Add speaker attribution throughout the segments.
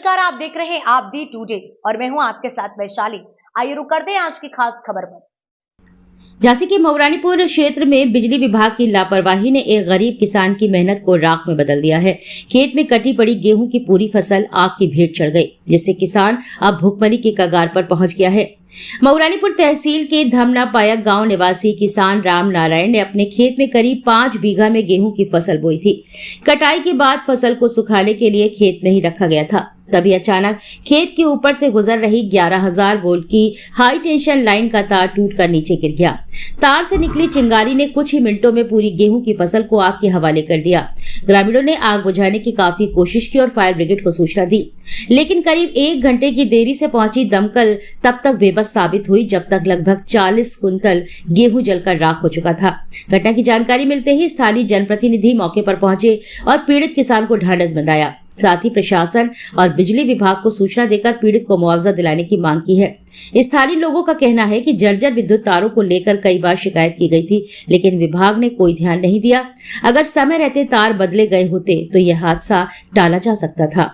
Speaker 1: नमस्कार, आप देख रहे हैं आप दी टुडे और मैं हूं आपके साथ वैशाली। आइए रुक करते हैं आज की खास खबर पर।
Speaker 2: झांसी के मऊरानीपुर क्षेत्र में बिजली विभाग की लापरवाही ने एक गरीब किसान की मेहनत को राख में बदल दिया है। खेत में कटी पड़ी गेहूं की पूरी फसल आग की भेंट चढ़ गई, जिससे किसान अब भुखमरी के कगार पर पहुंच गया है। मऊरानीपुर तहसील के धमनापायक गांव निवासी किसान राम नारायण ने अपने खेत में करीब 5 बीघा में गेहूं की फसल बोई थी। कटाई के बाद फसल को सुखाने के लिए खेत में ही रखा गया था, तभी अचानक खेत के ऊपर से गुजर रही 11,000 वोल्ट की हाई टेंशन लाइन का तार टूटकर नीचे गिर गया। तार से निकली चिंगारी ने कुछ ही मिनटों में पूरी गेहूं की फसल को आग के हवाले कर दिया। ग्रामीणों ने आग बुझाने की काफी कोशिश की और फायर ब्रिगेड को सूचना दी, लेकिन करीब 1 घंटे की देरी से पहुंची दमकल तब तक बेबस साबित हुई, जब तक लगभग 40 कुंटल गेहूं जलकर राख हो चुका था। घटना की जानकारी मिलते ही स्थानीय जनप्रतिनिधि मौके पर पहुंचे और पीड़ित किसान को ढांढस बंधाया। साथ ही प्रशासन और बिजली विभाग को सूचना देकर पीड़ित को मुआवजा दिलाने की मांग की है। स्थानीय लोगों का कहना है कि जर्जर विद्युत तारों को लेकर कई बार शिकायत की गई थी, लेकिन विभाग ने कोई ध्यान नहीं दिया। अगर समय रहते तार बदले गए होते तो यह हादसा टाला जा सकता था।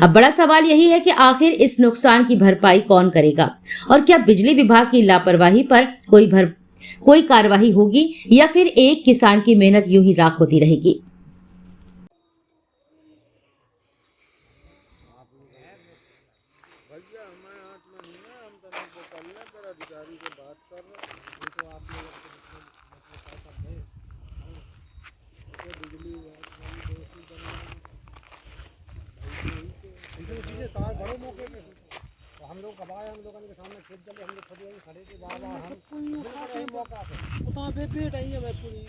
Speaker 2: अब बड़ा सवाल यही है कि आखिर इस नुकसान की भरपाई कौन करेगा और क्या बिजली विभाग की लापरवाही पर कोई कार्रवाई होगी या फिर एक किसान की मेहनत यूं ही राख होती रहेगी।
Speaker 3: भैया हमारे हाथ में नहीं है, हम तो नहीं कर लें, पर अधिकारी से बात कर रहे हैं तो आप लोग बिजली सीधे तार बड़े मौके पे तो हम लोग कब आए, हम लोगों के सामने खेत चले, हम लोग खड़े वहीं खड़े थे बाबा हम मौका पे उतना बेट आई है मैं पूरी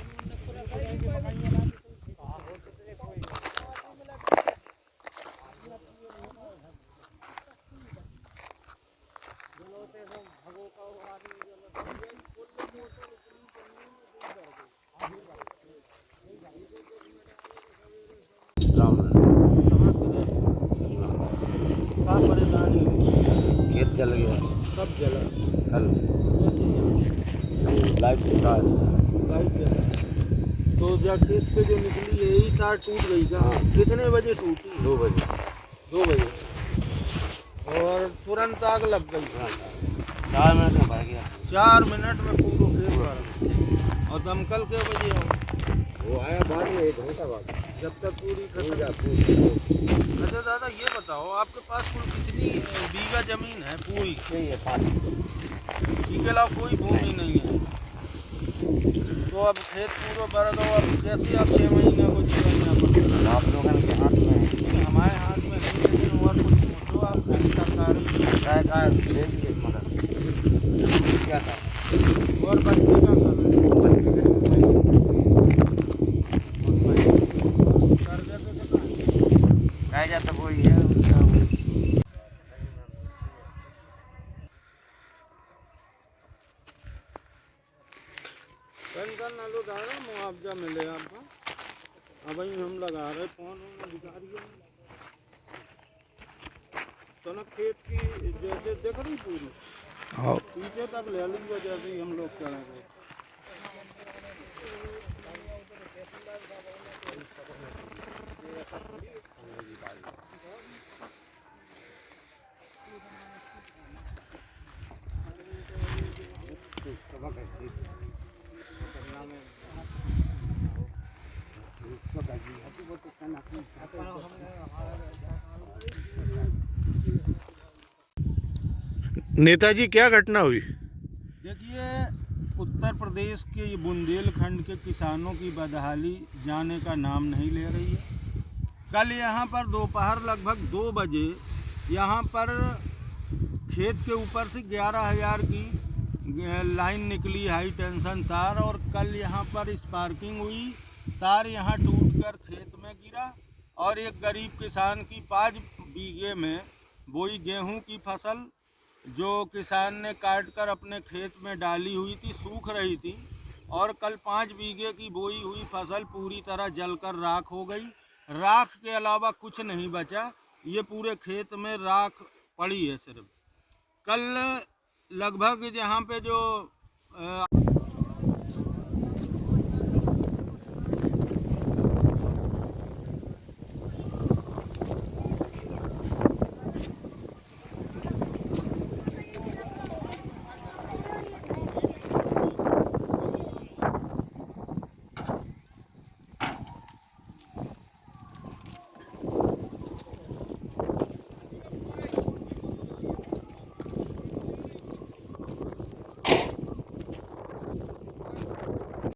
Speaker 4: खेत जल गया।
Speaker 3: सब जला
Speaker 4: कल
Speaker 3: कैसे जला
Speaker 4: लाइट
Speaker 3: लाइट जला तो जब खेत पे जो निकली यही तार टूट गई का। कितने बजे टूटी?
Speaker 4: 2 बजे
Speaker 3: 2 बजे और तुरंत आग लग गई।
Speaker 4: 4 मिनट में भर गया।
Speaker 3: 4 मिनट में पूरा खेत भर और दमकल के बजे
Speaker 4: वो आया बाद में 1 घंटा बाद,
Speaker 3: जब तक पूरी खत्म। अच्छा दादा ये बताओ, आपके पास कुल कितनी बीघा जमीन है? पूरी
Speaker 4: नहीं है 5।
Speaker 3: इसके अलावा कोई भूमि नहीं है, तो अब खेत पूरा भर दो। अब कैसे आप 6 महीने को जीना पड़ेगा?
Speaker 4: आप लोगों के हाथ में है।
Speaker 3: हमारे हाथ में नहीं, लेकिन और कुछ सोचो आप सरकारी
Speaker 4: सरकार देगी मदद। क्या था
Speaker 3: और बच्चे का कर रहे हैं।
Speaker 4: रह जाता कोई है
Speaker 3: टेंशन ना लो दादा, मुआवजा मिले आपको। अब हम लगा रहे फोन अधिकारियों तो ना खेत की जैसे देख रही पूरी पीछे तक ले लीजिए, जैसे ही हम लोग चलेंगे।
Speaker 5: नेताजी क्या घटना हुई?
Speaker 3: देखिए, उत्तर प्रदेश के ये बुंदेलखंड के किसानों की बदहाली जाने का नाम नहीं ले रही है। कल यहाँ पर दोपहर लगभग 2 बजे यहाँ पर खेत के ऊपर से 11,000 की लाइन निकली, हाई टेंशन तार, और कल यहाँ पर स्पार्किंग हुई, तार यहाँ टूटकर खेत में गिरा और एक गरीब किसान की 5 बीघे में बोई गेहूं की फसल जो किसान ने काट कर अपने खेत में डाली हुई थी, सूख रही थी, और कल 5 बीघे की बोई हुई फसल पूरी तरह जलकर राख हो गई। राख के अलावा कुछ नहीं बचा, ये पूरे खेत में राख पड़ी है सिर्फ। कल लगभग यहाँ पे जो